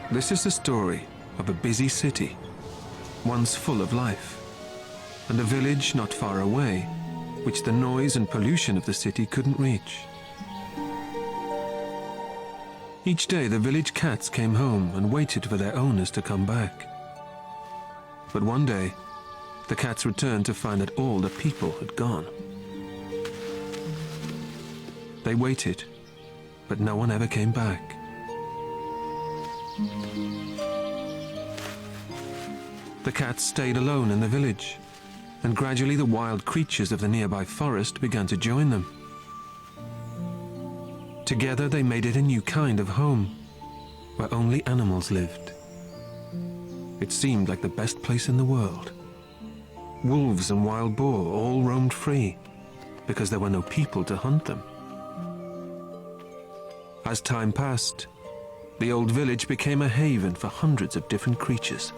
This is the story of a busy city, once full of life, and a village not far away, which the noise and pollution of the city couldn't reach. Each day the village cats came home and waited for their owners to come back. But one day, the cats returned to find that all the people had gone. They waited, but no one ever came back. The cats stayed alone in the village, and gradually the wild creatures of the nearby forest began to join them. Together they made it a new kind of home, where only animals lived. It seemed like the best place in the world. Wolves and wild boar all roamed free, because there were no people to hunt them. As time passed, the old village became a haven for hundreds of different creatures.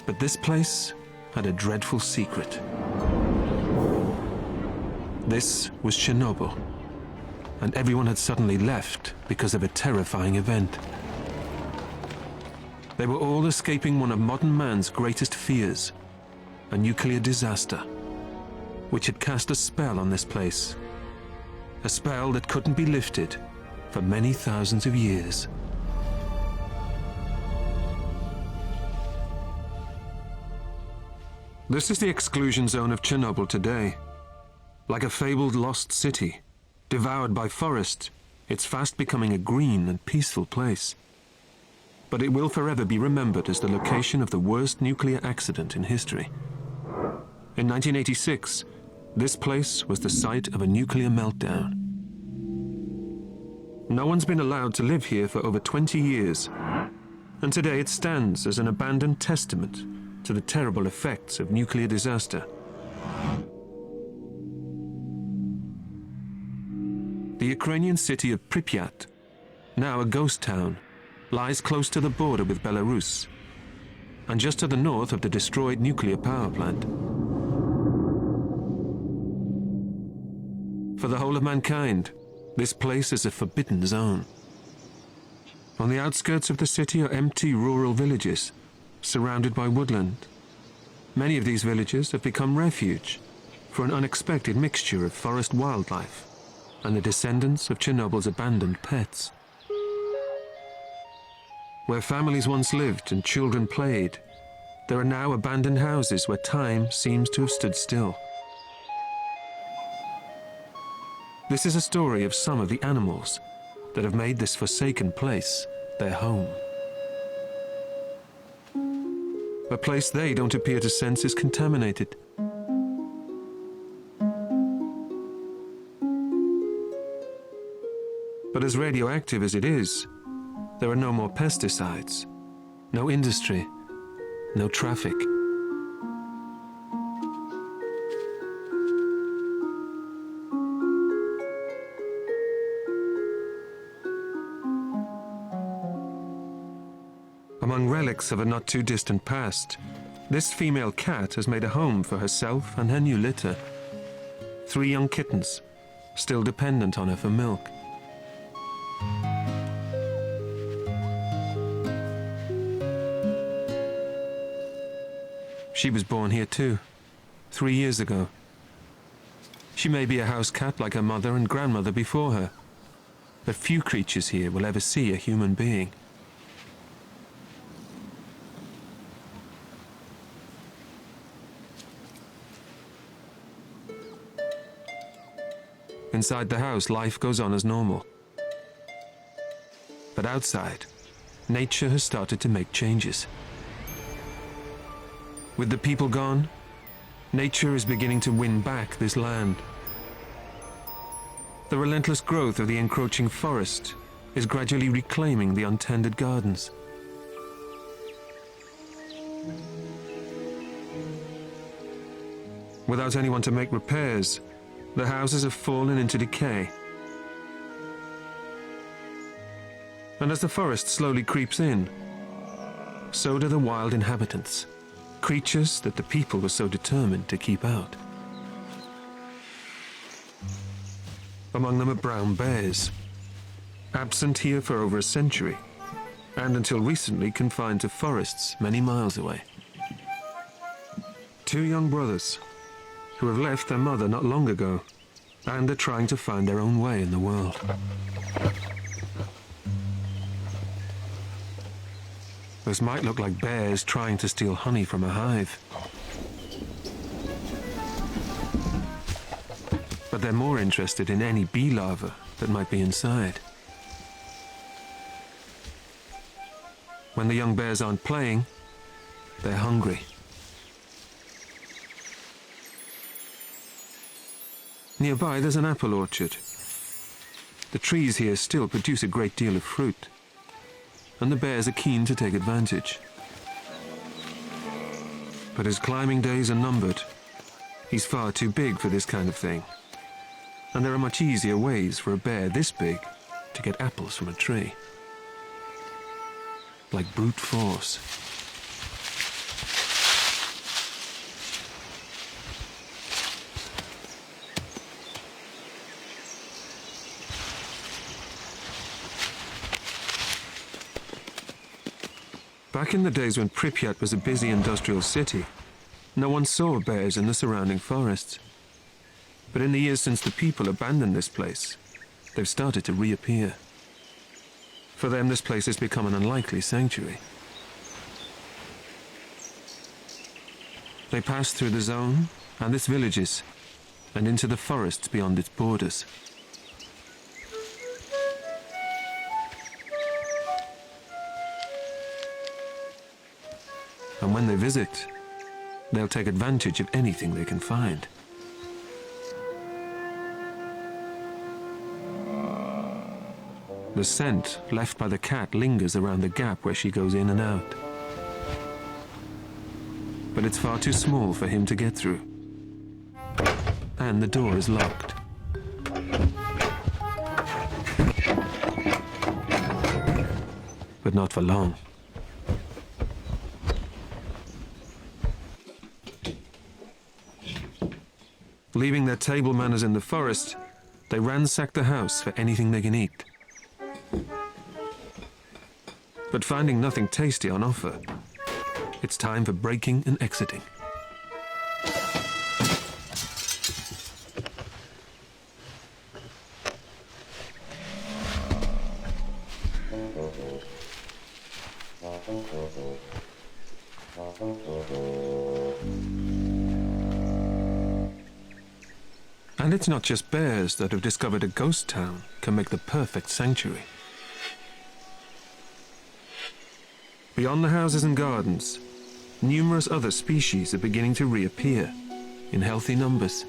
But this place had a dreadful secret. This was Chernobyl, and everyone had suddenly left because of a terrifying event. They were all escaping one of modern man's greatest fears, a nuclear disaster, which had cast a spell on this place, a spell that couldn't be lifted for many thousands of years. This is the exclusion zone of Chernobyl today. Like a fabled lost city, devoured by forest, it's fast becoming a green and peaceful place. But it will forever be remembered as the location of the worst nuclear accident in history. In 1986, this place was the site of a nuclear meltdown. No one's been allowed to live here for over 20 years, and today it stands as an abandoned testament to the terrible effects of nuclear disaster. The Ukrainian city of Pripyat, now a ghost town, lies close to the border with Belarus, and just to the north of the destroyed nuclear power plant. For the whole of mankind, this place is a forbidden zone. On the outskirts of the city are empty rural villages, surrounded by woodland. Many of these villages have become refuge for an unexpected mixture of forest wildlife and the descendants of Chernobyl's abandoned pets. Where families once lived and children played, there are now abandoned houses where time seems to have stood still. This is a story of some of the animals that have made this forsaken place their home. A place they don't appear to sense is contaminated. But as radioactive as it is, there are no more pesticides, no industry, no traffic. Among relics of a not-too-distant past, this female cat has made a home for herself and her new litter. 3 young kittens, still dependent on her for milk. She was born here too, 3 years ago. She may be a house cat like her mother and grandmother before her, but few creatures here will ever see a human being. Inside the house, life goes on as normal. But outside, nature has started to make changes. With the people gone, nature is beginning to win back this land. The relentless growth of the encroaching forest is gradually reclaiming the untended gardens. Without anyone to make repairs, the houses have fallen into decay. And as the forest slowly creeps in, so do the wild inhabitants, creatures that the people were so determined to keep out. Among them are brown bears, absent here for over a century, and until recently confined to forests many miles away. Two young brothers who have left their mother not long ago and are trying to find their own way in the world. Those might look like bears trying to steal honey from a hive. But they're more interested in any bee larva that might be inside. When the young bears aren't playing, they're hungry. Nearby, there's an apple orchard. The trees here still produce a great deal of fruit, and the bears are keen to take advantage. But his climbing days are numbered. He's far too big for this kind of thing, and there are much easier ways for a bear this big to get apples from a tree. Like brute force. Back in the days when Pripyat was a busy industrial city, no one saw bears in the surrounding forests. But in the years since the people abandoned this place, they've started to reappear. For them, this place has become an unlikely sanctuary. They pass through the zone and its villages, and into the forests beyond its borders. And when they visit, they'll take advantage of anything they can find. The scent left by the cat lingers around the gap where she goes in and out. But it's far too small for him to get through. And the door is locked. But not for long. Leaving their table manners in the forest, they ransack the house for anything they can eat. But finding nothing tasty on offer, it's time for breaking and exiting. And it's not just bears that have discovered a ghost town can make the perfect sanctuary. Beyond the houses and gardens, numerous other species are beginning to reappear in healthy numbers.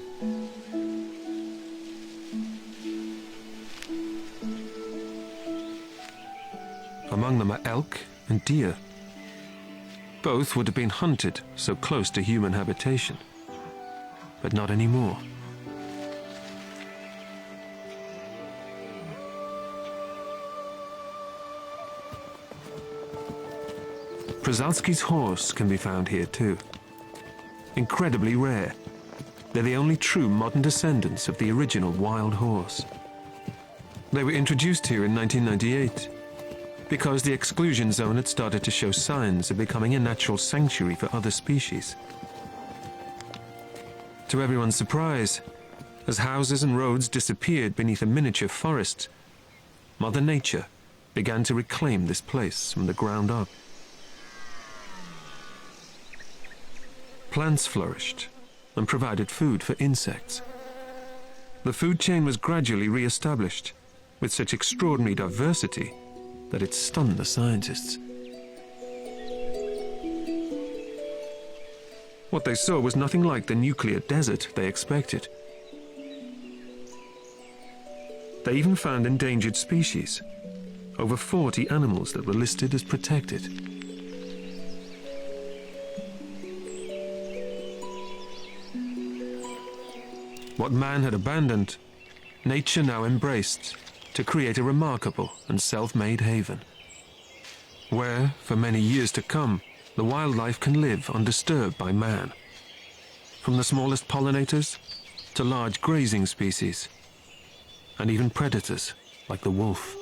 Among them are elk and deer. Both would have been hunted so close to human habitation, but not anymore. Przalski's horse can be found here too. Incredibly rare, they're the only true modern descendants of the original wild horse. They were introduced here in 1998 because the exclusion zone had started to show signs of becoming a natural sanctuary for other species. To everyone's surprise, as houses and roads disappeared beneath a miniature forest, Mother Nature began to reclaim this place from the ground up. Plants flourished and provided food for insects. The food chain was gradually re-established with such extraordinary diversity that it stunned the scientists. What they saw was nothing like the nuclear desert they expected. They even found endangered species, over 40 animals that were listed as protected. What man had abandoned, nature now embraced to create a remarkable and self-made haven, where, for many years to come, the wildlife can live undisturbed by man, from the smallest pollinators to large grazing species, and even predators like the wolf.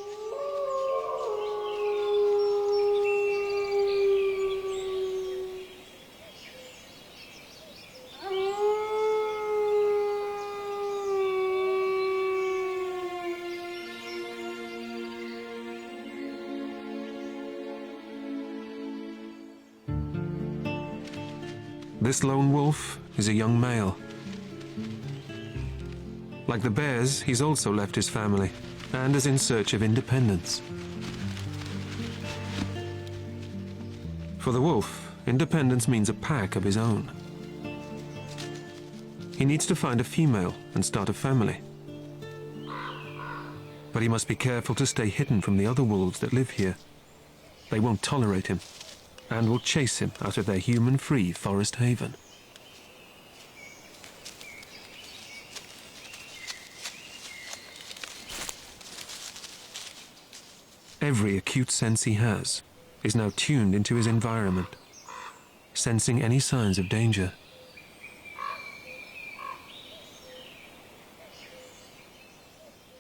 This lone wolf is a young male. Like the bears, he's also left his family and is in search of independence. For the wolf, independence means a pack of his own. He needs to find a female and start a family. But he must be careful to stay hidden from the other wolves that live here. They won't tolerate him and will chase him out of their human-free forest haven. Every acute sense he has is now tuned into his environment, sensing any signs of danger.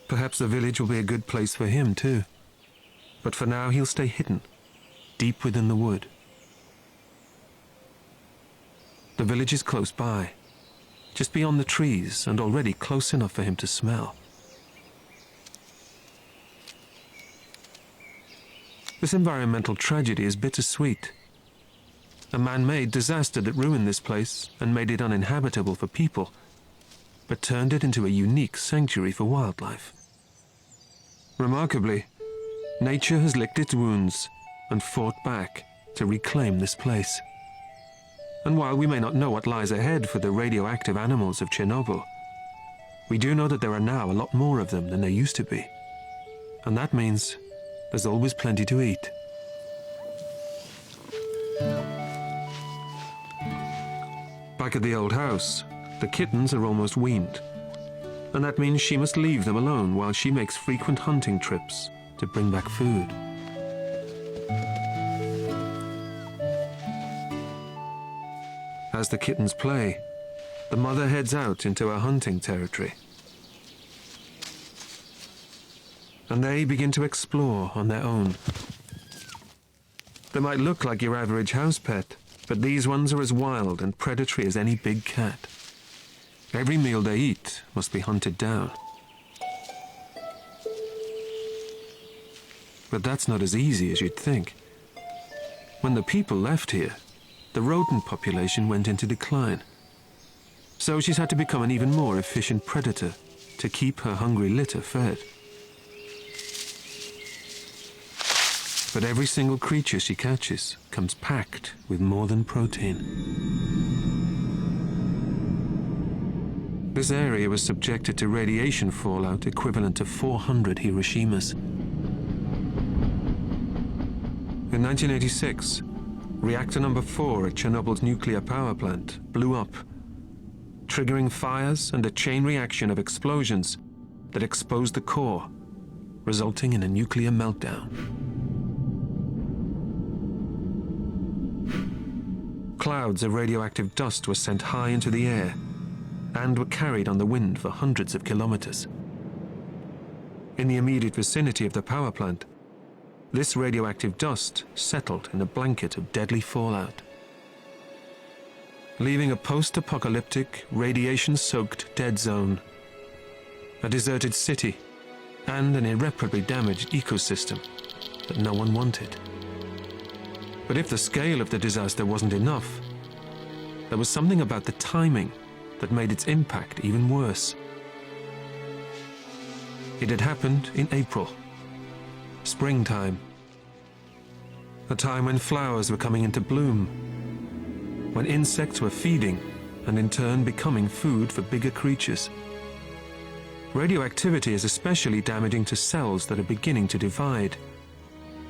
Perhaps the village will be a good place for him too. But for now he'll stay hidden, deep within the wood. The village is close by, just beyond the trees and already close enough for him to smell. This environmental tragedy is bittersweet. A man-made disaster that ruined this place and made it uninhabitable for people, but turned it into a unique sanctuary for wildlife. Remarkably, nature has licked its wounds and fought back to reclaim this place. And while we may not know what lies ahead for the radioactive animals of Chernobyl, we do know that there are now a lot more of them than there used to be. And that means there's always plenty to eat. Back at the old house, the kittens are almost weaned. And that means she must leave them alone while she makes frequent hunting trips to bring back food. As the kittens play, the mother heads out into her hunting territory. And they begin to explore on their own. They might look like your average house pet, but these ones are as wild and predatory as any big cat. Every meal they eat must be hunted down. But that's not as easy as you'd think. When the people left here, the rodent population went into decline. So she's had to become an even more efficient predator to keep her hungry litter fed. But every single creature she catches comes packed with more than protein. This area was subjected to radiation fallout equivalent to 400 Hiroshimas. In 1986, reactor number 4 at Chernobyl's nuclear power plant blew up, triggering fires and a chain reaction of explosions that exposed the core, resulting in a nuclear meltdown. Clouds of radioactive dust were sent high into the air and were carried on the wind for hundreds of kilometers. In the immediate vicinity of the power plant, this radioactive dust settled in a blanket of deadly fallout, leaving a post-apocalyptic, radiation-soaked dead zone, a deserted city, and an irreparably damaged ecosystem that no one wanted. But if the scale of the disaster wasn't enough, there was something about the timing that made its impact even worse. It had happened in April, springtime, a time when flowers were coming into bloom, when insects were feeding and in turn becoming food for bigger creatures. Radioactivity is especially damaging to cells that are beginning to divide.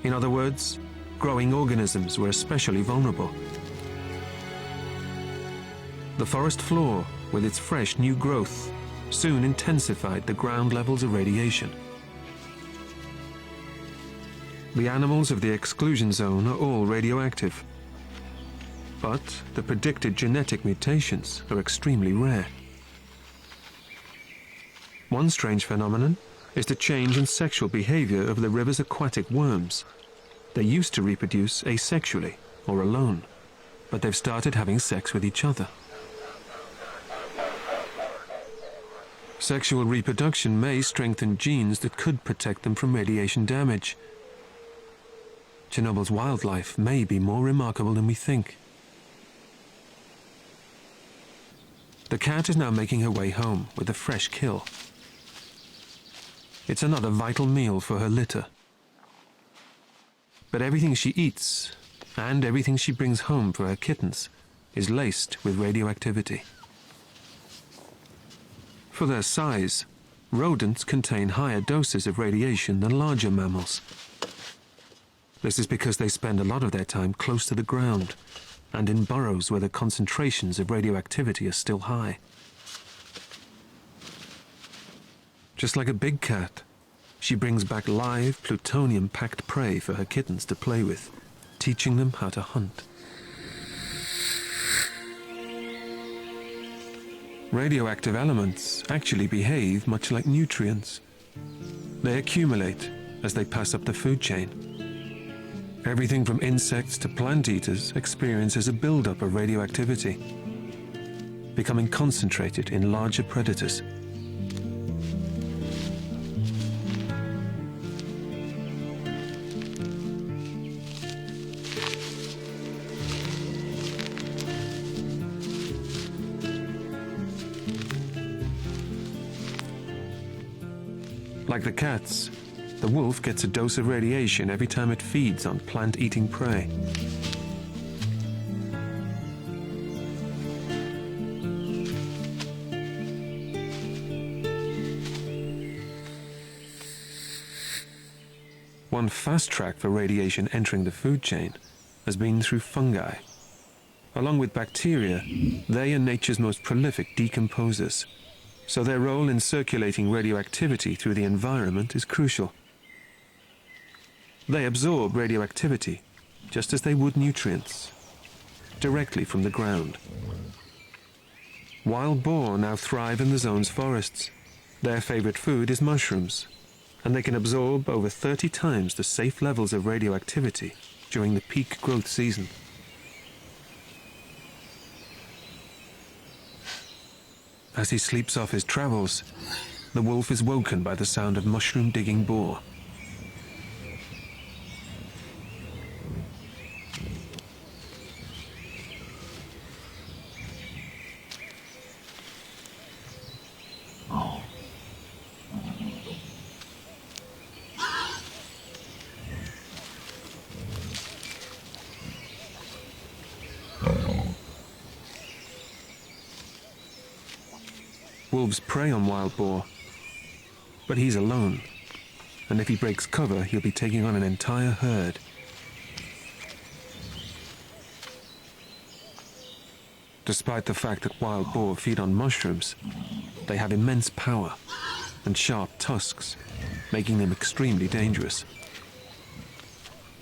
In other words, growing organisms were especially vulnerable. The forest floor, with its fresh new growth, soon intensified the ground levels of radiation. The animals of the exclusion zone are all radioactive, but the predicted genetic mutations are extremely rare. One strange phenomenon is the change in sexual behavior of the river's aquatic worms. They used to reproduce asexually or alone, but they've started having sex with each other. Sexual reproduction may strengthen genes that could protect them from radiation damage. Chernobyl's wildlife may be more remarkable than we think. The cat is now making her way home with a fresh kill. It's another vital meal for her litter. But everything she eats, and everything she brings home for her kittens, is laced with radioactivity. For their size, rodents contain higher doses of radiation than larger mammals. This is because they spend a lot of their time close to the ground and in burrows where the concentrations of radioactivity are still high. Just like a big cat, she brings back live, plutonium-packed prey for her kittens to play with, teaching them how to hunt. Radioactive elements actually behave much like nutrients. They accumulate as they pass up the food chain. Everything from insects to plant eaters experiences a buildup of radioactivity, becoming concentrated in larger predators. Like the cats, the wolf gets a dose of radiation every time it feeds on plant-eating prey. One fast track for radiation entering the food chain has been through fungi. Along with bacteria, they are nature's most prolific decomposers, so their role in circulating radioactivity through the environment is crucial. They absorb radioactivity just as they would nutrients, directly from the ground. Wild boar now thrive in the zone's forests. Their favorite food is mushrooms, and they can absorb over 30 times the safe levels of radioactivity during the peak growth season. As he sleeps off his travels, the wolf is woken by the sound of mushroom-digging boar. Wolves prey on wild boar, but he's alone, and if he breaks cover, he'll be taking on an entire herd. Despite the fact that wild boar feed on mushrooms, they have immense power and sharp tusks, making them extremely dangerous.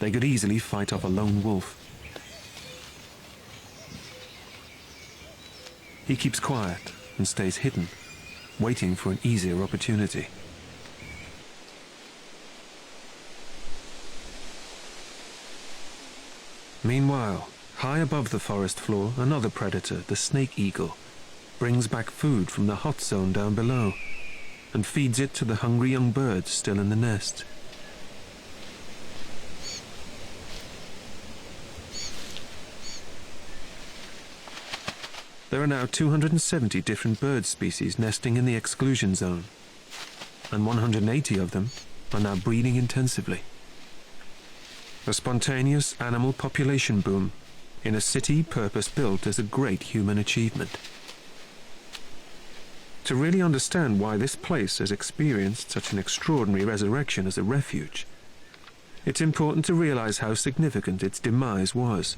They could easily fight off a lone wolf. He keeps quiet and stays hidden, waiting for an easier opportunity. Meanwhile, high above the forest floor, another predator, the snake eagle, brings back food from the hot zone down below and feeds it to the hungry young birds still in the nest. There are now 270 different bird species nesting in the exclusion zone, and 180 of them are now breeding intensively. A spontaneous animal population boom in a city purpose-built as a great human achievement. To really understand why this place has experienced such an extraordinary resurrection as a refuge, it's important to realize how significant its demise was.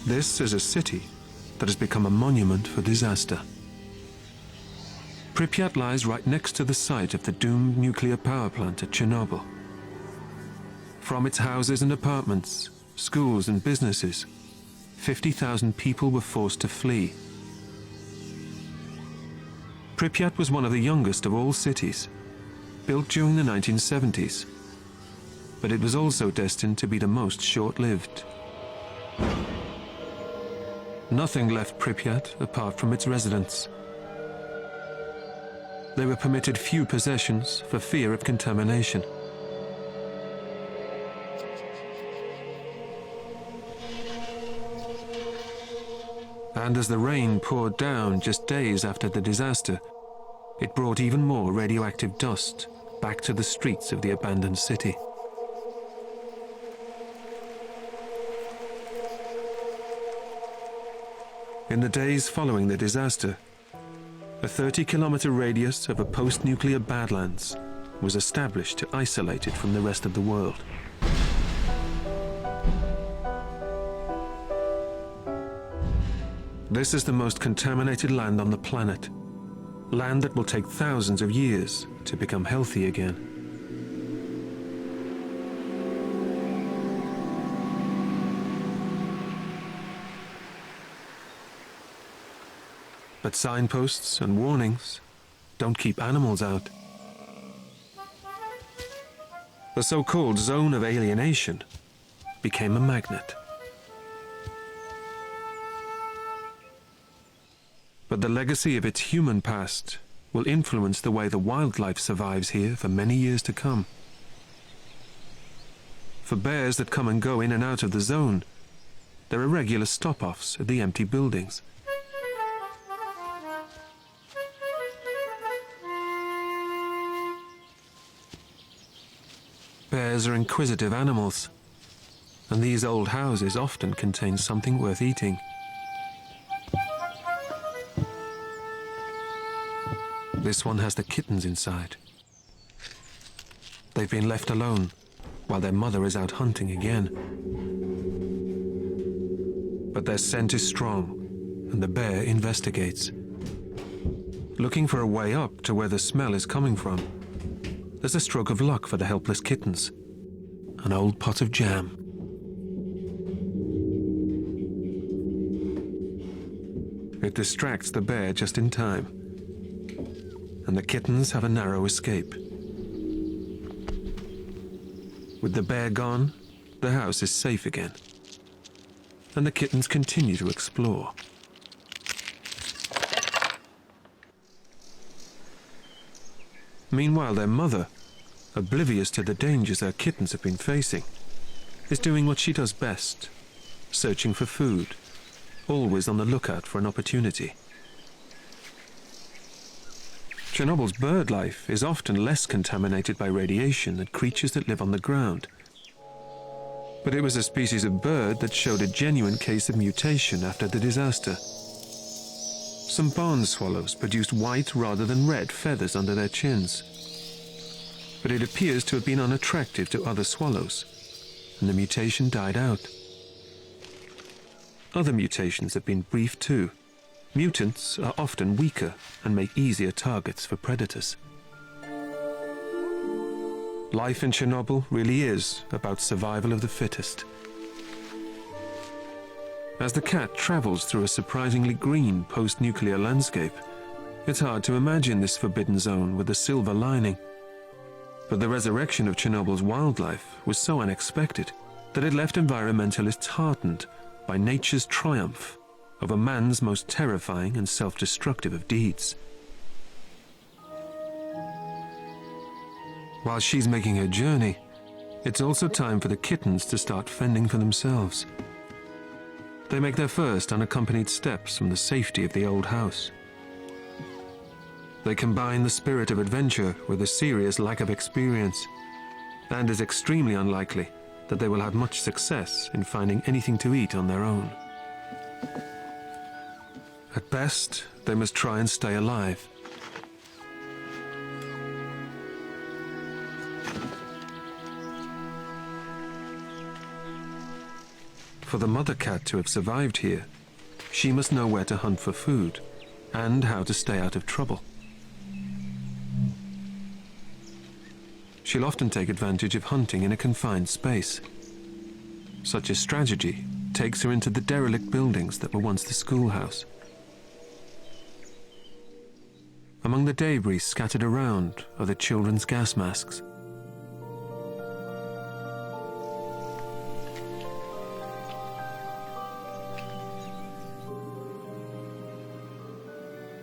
This is a city that has become a monument for disaster. Pripyat lies right next to the site of the doomed nuclear power plant at Chernobyl. From its houses and apartments, schools and businesses, 50,000 people were forced to flee. Pripyat was one of the youngest of all cities, built during the 1970s, but it was also destined to be the most short-lived. Nothing left Pripyat apart from its residents. They were permitted few possessions for fear of And as the rain poured down just days after the disaster, it brought even more radioactive dust back to the streets of the abandoned city. In the days following the disaster, a 30-kilometer radius of a post-nuclear badlands was established to isolate it from the rest of the world. This is the most contaminated land on the planet, land that will take thousands of years to become healthy again. But signposts and warnings don't keep animals out. The so-called zone of alienation became a magnet. But the legacy of its human past will influence the way the wildlife survives here for many years to come. For bears that come and go in and out of the zone, there are regular stop-offs at the empty buildings. Bears are inquisitive animals, and these old houses often contain something worth eating. This one has the kittens inside. They've been left alone while their mother is out hunting again. But their scent is strong, and the bear investigates. Looking for a way up to where the smell is coming from, there's a stroke of luck for the helpless kittens. An old pot of jam. It distracts the bear just in time, and the kittens have a narrow escape. With the bear gone, the house is safe again, and the kittens continue to explore. Meanwhile, their mother, oblivious to the dangers her kittens have been facing, is doing what she does best, searching for food, always on the lookout for an opportunity. Chernobyl's bird life is often less contaminated by radiation than creatures that live on the ground. But it was a species of bird that showed a genuine case of mutation after the disaster. Some barn swallows produced white rather than red feathers under their chins. But it appears to have been unattractive to other swallows, and the mutation died out. Other mutations have been brief too. Mutants are often weaker and make easier targets for predators. Life in Chernobyl really is about survival of the fittest. As the cat travels through a surprisingly green post-nuclear landscape, it's hard to imagine this forbidden zone with a silver lining. But the resurrection of Chernobyl's wildlife was so unexpected that it left environmentalists heartened by nature's triumph over man's most terrifying and self-destructive of deeds. While she's making her journey, it's also time for the kittens to start fending for themselves. They make their first unaccompanied steps from the safety of the old house. They combine the spirit of adventure with a serious lack of experience, and it's extremely unlikely that they will have much success in finding anything to eat on their own. At best, they must try and stay alive. For the mother cat to have survived here, she must know where to hunt for food and how to stay out of trouble. She'll often take advantage of hunting in a confined space. Such a strategy takes her into the derelict buildings that were once the schoolhouse. Among the debris scattered around are the children's gas masks.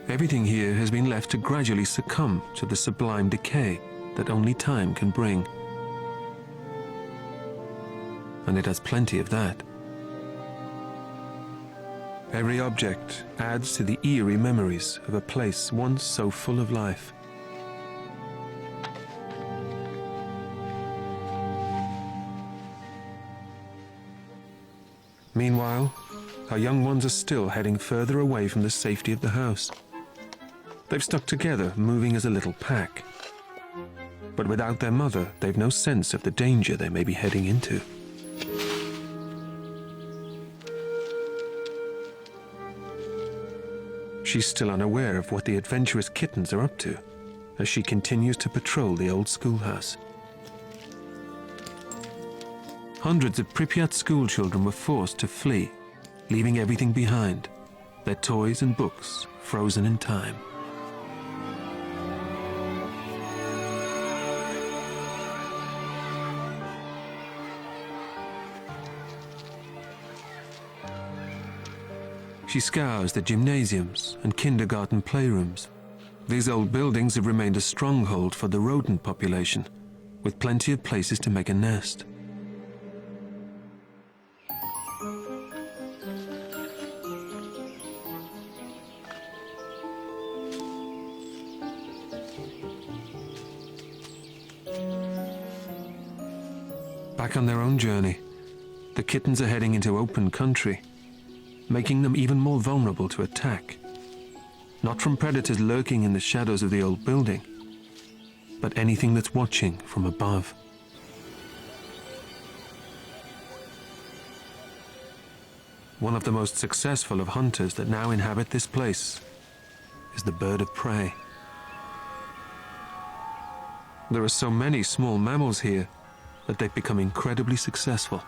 Everything here has been left to gradually succumb to the sublime decay that only time can bring. And it has plenty of that. Every object adds to the eerie memories of a place once so full of life. Meanwhile, our young ones are still heading further away from the safety of the house. They've stuck together, moving as a little pack. But without their mother, they've no sense of the danger they may be heading into. She's still unaware of what the adventurous kittens are up to, as she continues to patrol the old schoolhouse. Hundreds of Pripyat schoolchildren were forced to flee, leaving everything behind, their toys and books frozen in time. She scours the gymnasiums and kindergarten playrooms. These old buildings have remained a stronghold for the rodent population, with plenty of places to make a nest. Back on their own journey, the kittens are heading into open country, making them even more vulnerable to attack. Not from predators lurking in the shadows of the old building, but anything that's watching from above. One of the most successful of hunters that now inhabit this place is the bird of prey. There are so many small mammals here that they've become incredibly successful.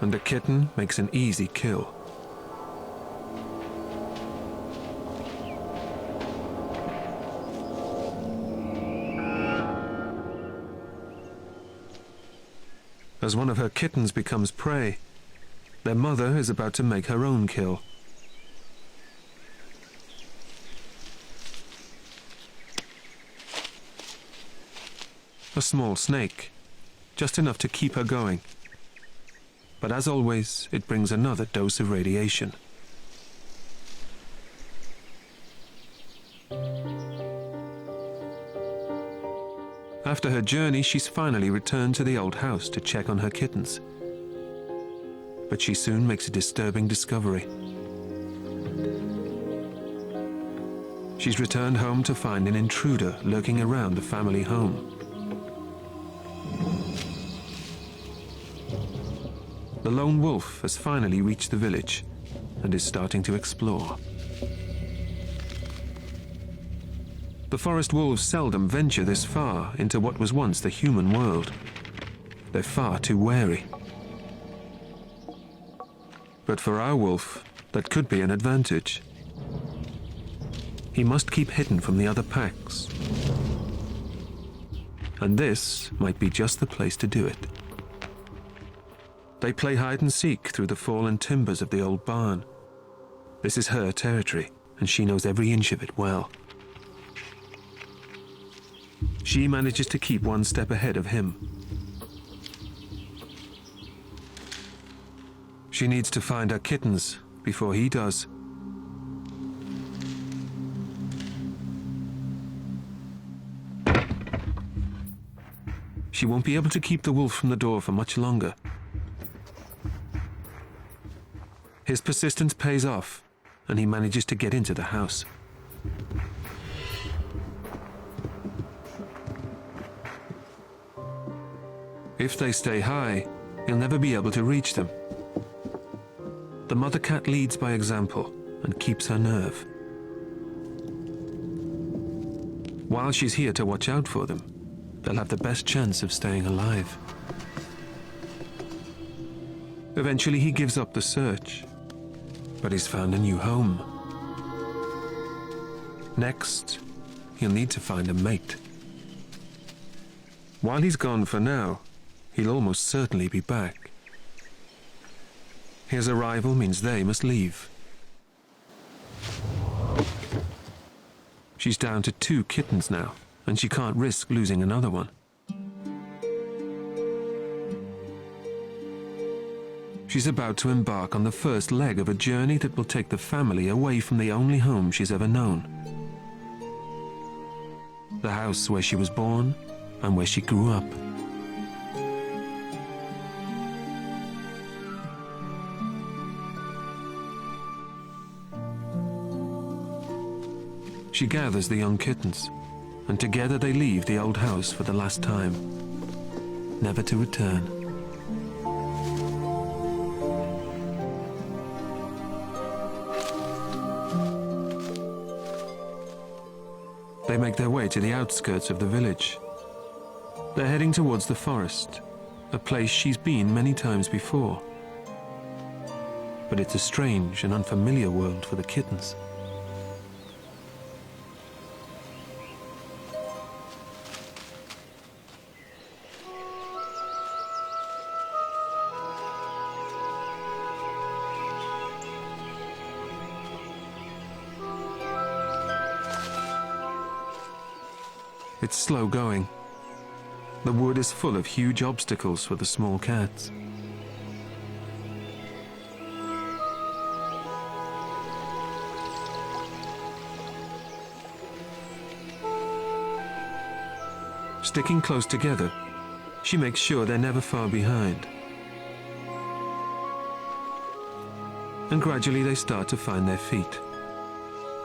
And the kitten makes an easy kill. As one of her kittens becomes prey, their mother is about to make her own kill. A small snake, just enough to keep her going. But as always, it brings another dose of radiation. After her journey, she's finally returned to the old house to check on her kittens. But she soon makes a disturbing discovery. She's returned home to find an intruder lurking around the family home. The lone wolf has finally reached the village and is starting to explore. The forest wolves seldom venture this far into what was once the human world. They're far too wary. But for our wolf, that could be an advantage. He must keep hidden from the other packs. And this might be just the place to do it. They play hide and seek through the fallen timbers of the old barn. This is her territory, and she knows every inch of it well. She manages to keep one step ahead of him. She needs to find her kittens before he does. She won't be able to keep the wolf from the door for much longer. His persistence pays off, and he manages to get into the house. If they stay high, he'll never be able to reach them. The mother cat leads by example and keeps her nerve. While she's here to watch out for them, they'll have the best chance of staying alive. Eventually he gives up the search, but he's found a new home. Next, he'll need to find a mate. While he's gone for now, he'll almost certainly be back. His arrival means they must leave. She's down to 2 kittens now, and she can't risk losing another one. She's about to embark on the first leg of a journey that will take the family away from the only home she's ever known. The house where she was born and where she grew up. She gathers the young kittens, and together they leave the old house for the last time, never to return. They make their way to the outskirts of the village. They're heading towards the forest, a place she's been many times before. But it's a strange and unfamiliar world for the kittens. It's slow going. The wood is full of huge obstacles for the small cats. Sticking close together, she makes sure they're never far behind. And gradually they start to find their feet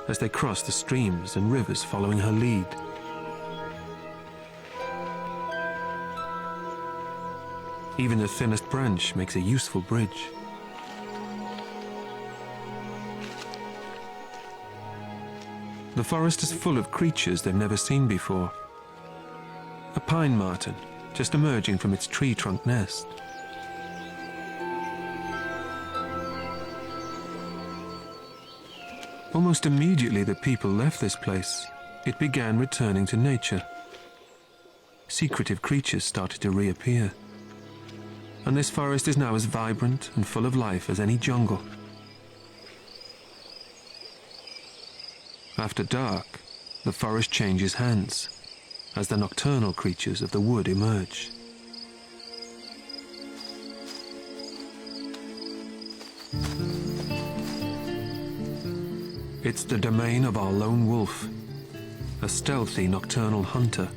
as they cross the streams and rivers following her lead. Even the thinnest branch makes a useful bridge. The forest is full of creatures they've never seen before. A pine marten, just emerging from its tree trunk nest. Almost immediately the people left this place, it began returning to nature. Secretive creatures started to reappear. And this forest is now as vibrant and full of life as any jungle. After dark, the forest changes hands as the nocturnal creatures of the wood emerge. It's the domain of our lone wolf, a stealthy nocturnal hunter.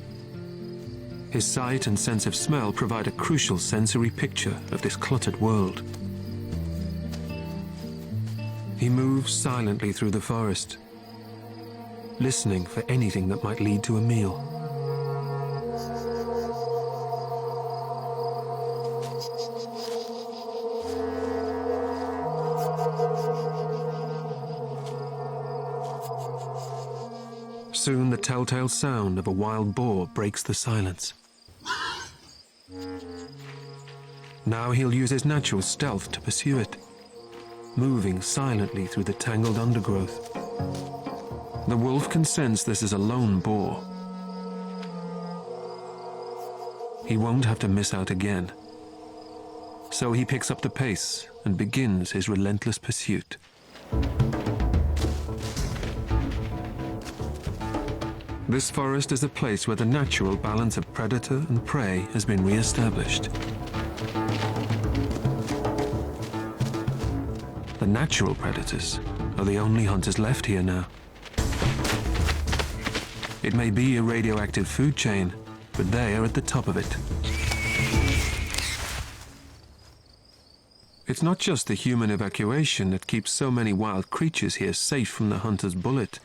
His sight and sense of smell provide a crucial sensory picture of this cluttered world. He moves silently through the forest, listening for anything that might lead to a meal. Soon the telltale sound of a wild boar breaks the silence. Now he'll use his natural stealth to pursue it, moving silently through the tangled undergrowth. The wolf can sense this is a lone boar. He won't have to miss out again. So he picks up the pace and begins his relentless pursuit. This forest is a place where the natural balance of predator and prey has been re-established. The natural predators are the only hunters left here now. It may be a radioactive food chain, but they are at the top of it. It's not just the human evacuation that keeps so many wild creatures here safe from the hunter's bullet,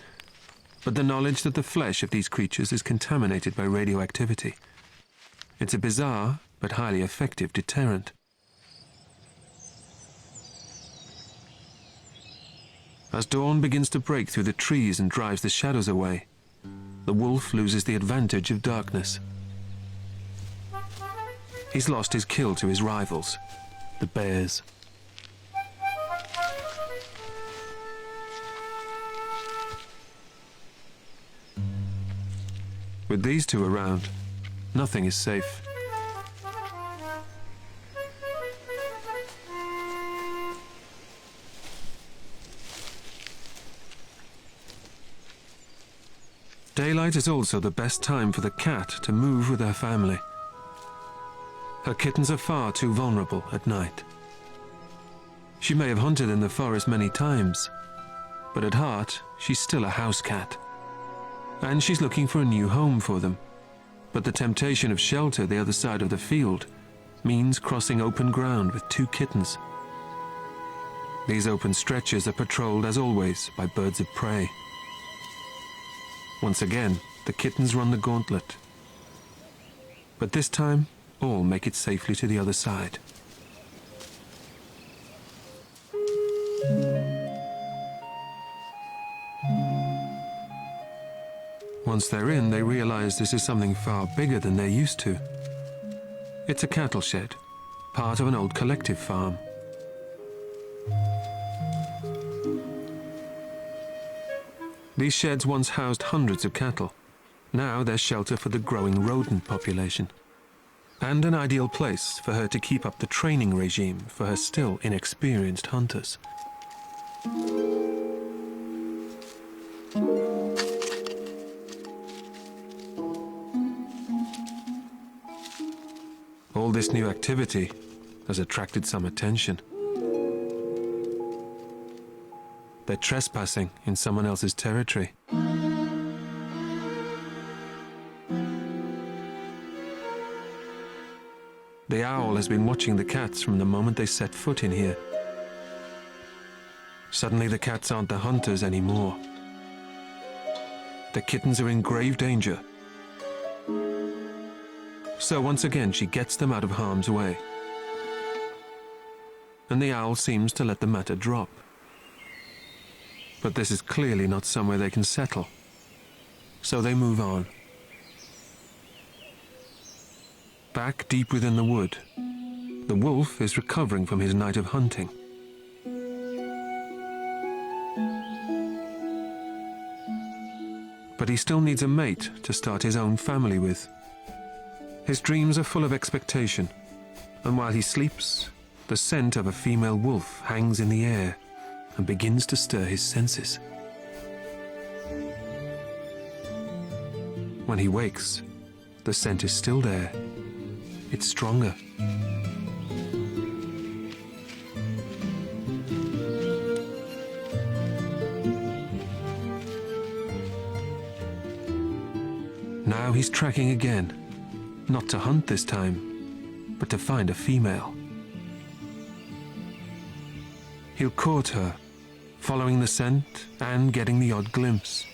but the knowledge that the flesh of these creatures is contaminated by radioactivity. It's a bizarre but highly effective deterrent. As dawn begins to break through the trees and drives the shadows away, the wolf loses the advantage of darkness. He's lost his kill to his rivals, the bears. With these two around, nothing is safe. Daylight is also the best time for the cat to move with her family. Her kittens are far too vulnerable at night. She may have hunted in the forest many times, but at heart, she's still a house cat. And she's looking for a new home for them. But the temptation of shelter the other side of the field means crossing open ground with 2 kittens. These open stretches are patrolled, as always, by birds of prey. Once again, the kittens run the gauntlet. But this time, all make it safely to the other side. Once they're in, they realize this is something far bigger than they're used to. It's a cattle shed, part of an old collective farm. These sheds once housed hundreds of cattle. Now they're shelter for the growing rodent population. And an ideal place for her to keep up the training regime for her still inexperienced hunters. All this new activity has attracted some attention. They're trespassing in someone else's territory. The owl has been watching the cats from the moment they set foot in here. Suddenly the cats aren't the hunters anymore. The kittens are in grave danger. So once again she gets them out of harm's way. And the owl seems to let the matter drop. But this is clearly not somewhere they can settle. So they move on. Back deep within the wood, the wolf is recovering from his night of hunting. But he still needs a mate to start his own family with. His dreams are full of expectation, and while he sleeps, the scent of a female wolf hangs in the air and begins to stir his senses. When he wakes, the scent is still there. It's stronger. Now he's tracking again, not to hunt this time, but to find a female. He'll court her, following the scent and getting the odd glimpse.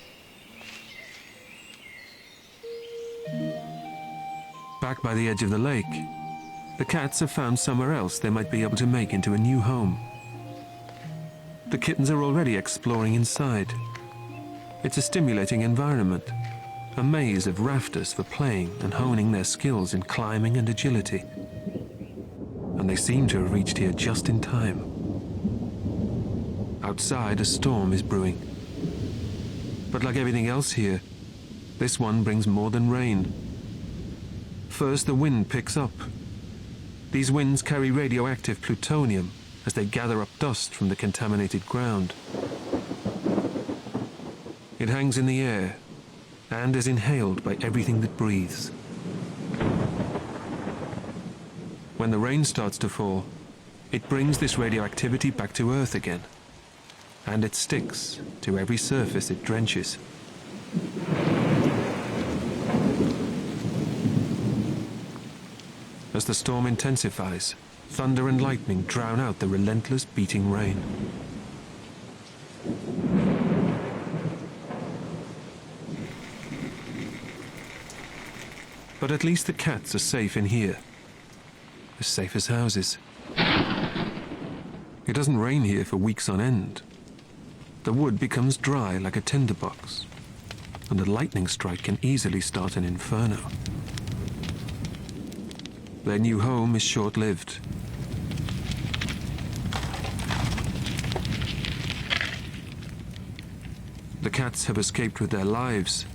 Back by the edge of the lake, the cats have found somewhere else they might be able to make into a new home. The kittens are already exploring inside. It's a stimulating environment, a maze of rafters for playing and honing their skills in climbing and agility. And they seem to have reached here just in time. Outside, a storm is brewing. But like everything else here, this one brings more than rain. First, the wind picks up. These winds carry radioactive plutonium as they gather up dust from the contaminated ground. It hangs in the air and is inhaled by everything that breathes. When the rain starts to fall, it brings this radioactivity back to Earth again, and it sticks to every surface it drenches. As the storm intensifies, thunder and lightning drown out the relentless beating rain. But at least the cats are safe in here. As safe as houses. It doesn't rain here for weeks on end. The wood becomes dry like a tinderbox, and a lightning strike can easily start an inferno. Their new home is short-lived. The cats have escaped with their lives,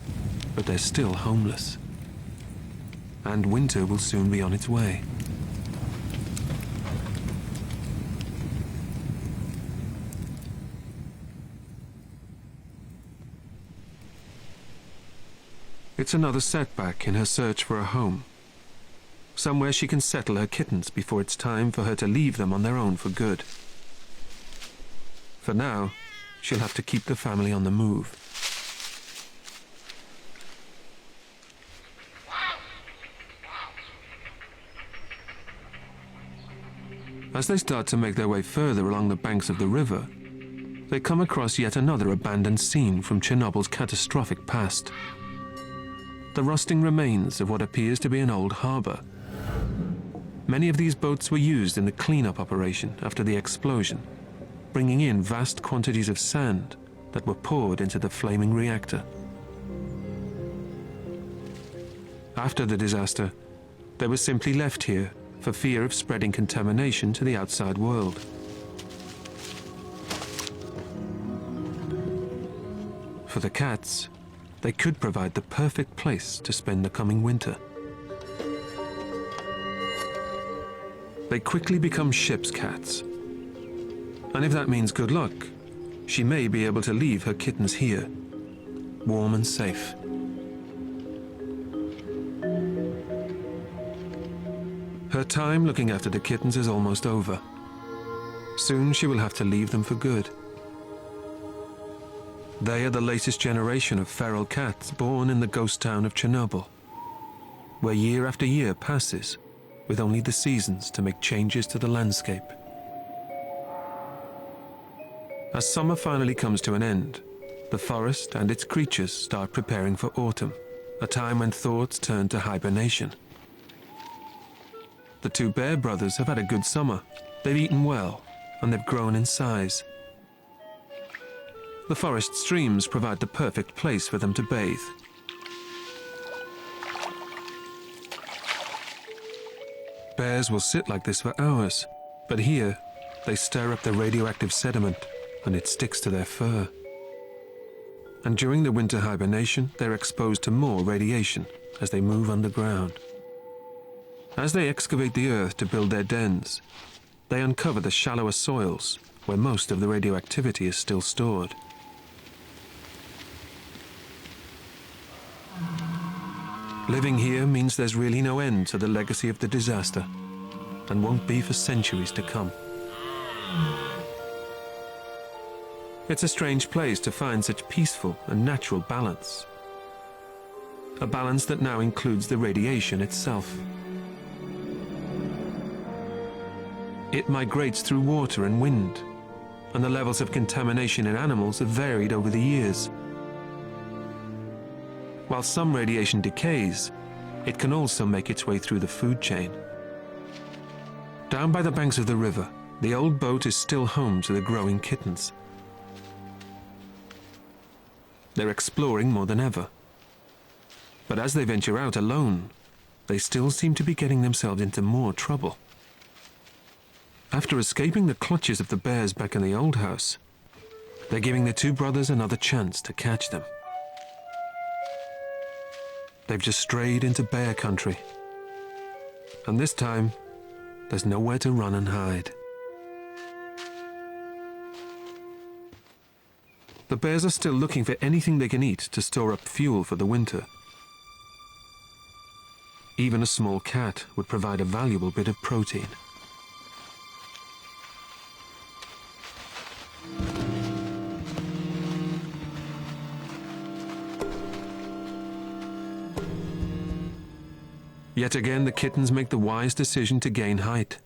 but they're still homeless. And winter will soon be on its way. It's another setback in her search for a home. Somewhere she can settle her kittens before it's time for her to leave them on their own for good. For now, she'll have to keep the family on the move. As they start to make their way further along the banks of the river, they come across yet another abandoned scene from Chernobyl's catastrophic past. The rusting remains of what appears to be an old harbour. Many of these boats were used in the cleanup operation after the explosion, bringing in vast quantities of sand that were poured into the flaming reactor. After the disaster, they were simply left here for fear of spreading contamination to the outside world. For the cats, they could provide the perfect place to spend the coming winter. They quickly become ship's cats. And if that means good luck, she may be able to leave her kittens here, warm and safe. Her time looking after the kittens is almost over. Soon she will have to leave them for good. They are the latest generation of feral cats born in the ghost town of Chernobyl, where year after year passes with only the seasons to make changes to the landscape. As summer finally comes to an end, the forest and its creatures start preparing for autumn, a time when thoughts turn to hibernation. The two bear brothers have had a good summer. They've eaten well, and they've grown in size. The forest streams provide the perfect place for them to bathe. Bears will sit like this for hours, but here they stir up the radioactive sediment and it sticks to their fur. And during the winter hibernation, they're exposed to more radiation as they move underground. As they excavate the earth to build their dens, they uncover the shallower soils where most of the radioactivity is still stored. Living here means there's really no end to the legacy of the disaster, and won't be for centuries to come. It's a strange place to find such peaceful and natural balance. A balance that now includes the radiation itself. It migrates through water and wind, and the levels of contamination in animals have varied over the years. While some radiation decays, it can also make its way through the food chain. Down by the banks of the river, the old boat is still home to the growing kittens. They're exploring more than ever. But as they venture out alone, they still seem to be getting themselves into more trouble. After escaping the clutches of the bears back in the old house, they're giving the two brothers another chance to catch them. They've just strayed into bear country. And this time, there's nowhere to run and hide. The bears are still looking for anything they can eat to store up fuel for the winter. Even a small cat would provide a valuable bit of protein. Yet again, the kittens make the wise decision to gain height.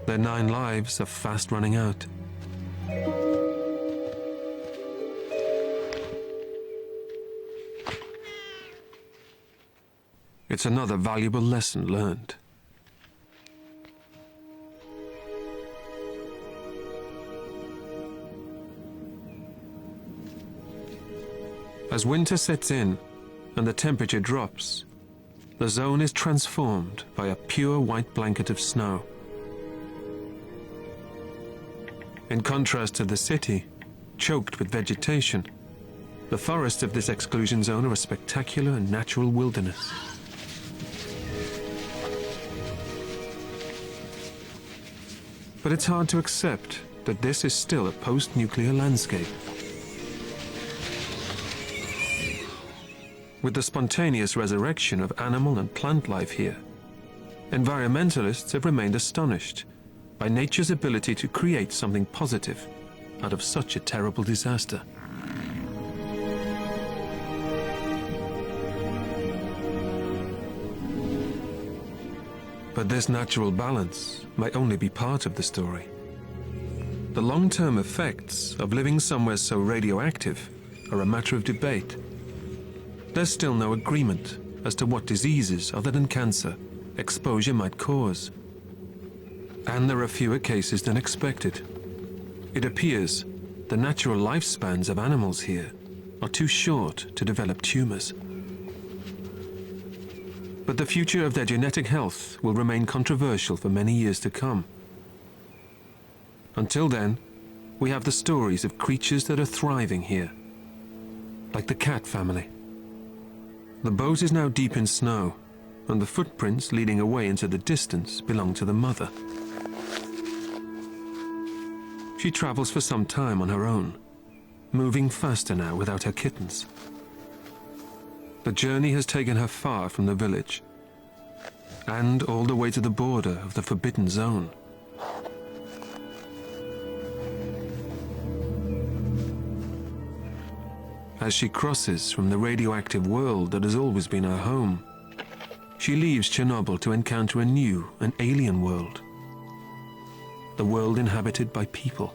Their 9 lives are fast running out. It's another valuable lesson learned. As winter sets in and the temperature drops, the zone is transformed by a pure white blanket of snow. In contrast to the city, choked with vegetation, the forests of this exclusion zone are a spectacular and natural wilderness. But it's hard to accept that this is still a post-nuclear landscape. With the spontaneous resurrection of animal and plant life here, environmentalists have remained astonished by nature's ability to create something positive out of such a terrible disaster. But this natural balance might only be part of the story. The long-term effects of living somewhere so radioactive are a matter of debate. There's still no agreement as to what diseases other than cancer exposure might cause. And there are fewer cases than expected. It appears the natural lifespans of animals here are too short to develop tumors. But the future of their genetic health will remain controversial for many years to come. Until then, we have the stories of creatures that are thriving here, like the cat family. The boat is now deep in snow, and the footprints leading away into the distance belong to the mother. She travels for some time on her own, moving faster now without her kittens. The journey has taken her far from the village, and all the way to the border of the forbidden zone. As she crosses from the radioactive world that has always been her home, she leaves Chernobyl to encounter a new and alien world. The world inhabited by people.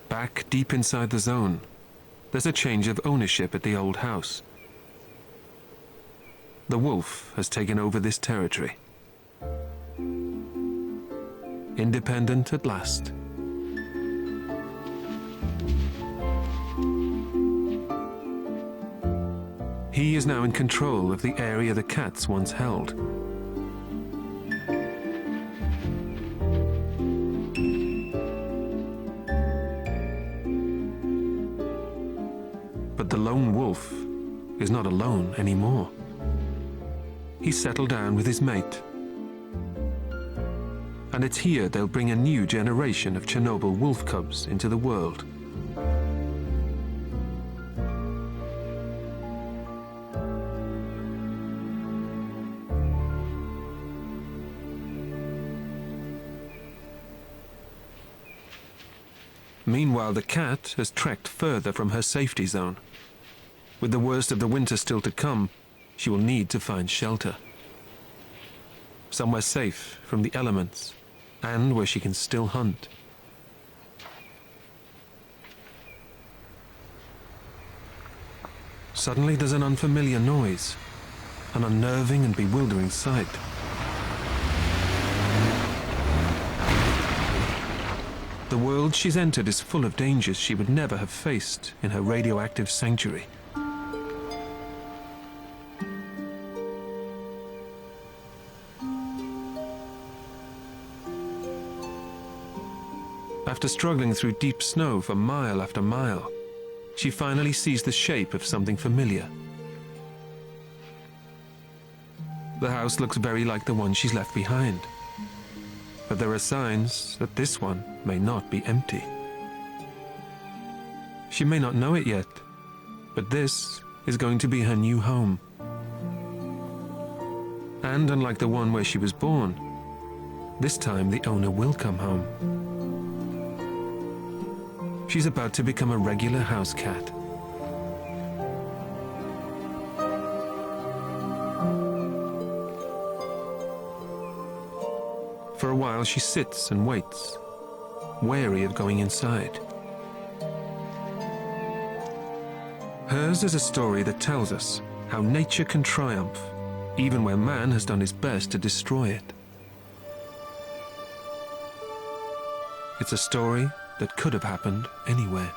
Back deep inside the zone, there's a change of ownership at the old house. The wolf has taken over this territory. Independent at last. He is now in control of the area the cats once held. But the lone wolf is not alone anymore. He's settled down with his mate. And it's here they'll bring a new generation of Chernobyl wolf cubs into the world. Meanwhile, the cat has trekked further from her safety zone. With the worst of the winter still to come, she will need to find shelter. Somewhere safe from the elements, and where she can still hunt. Suddenly there's an unfamiliar noise, an unnerving and bewildering sight. The world she's entered is full of dangers she would never have faced in her radioactive sanctuary. After struggling through deep snow for mile after mile, she finally sees the shape of something familiar. The house looks very like the one she's left behind, but there are signs that this one may not be empty. She may not know it yet, but this is going to be her new home. And unlike the one where she was born, this time the owner will come home. She's about to become a regular house cat. For a while she sits and waits, wary of going inside. Hers is a story that tells us how nature can triumph, even where man has done his best to destroy it. It's a story that could have happened anywhere.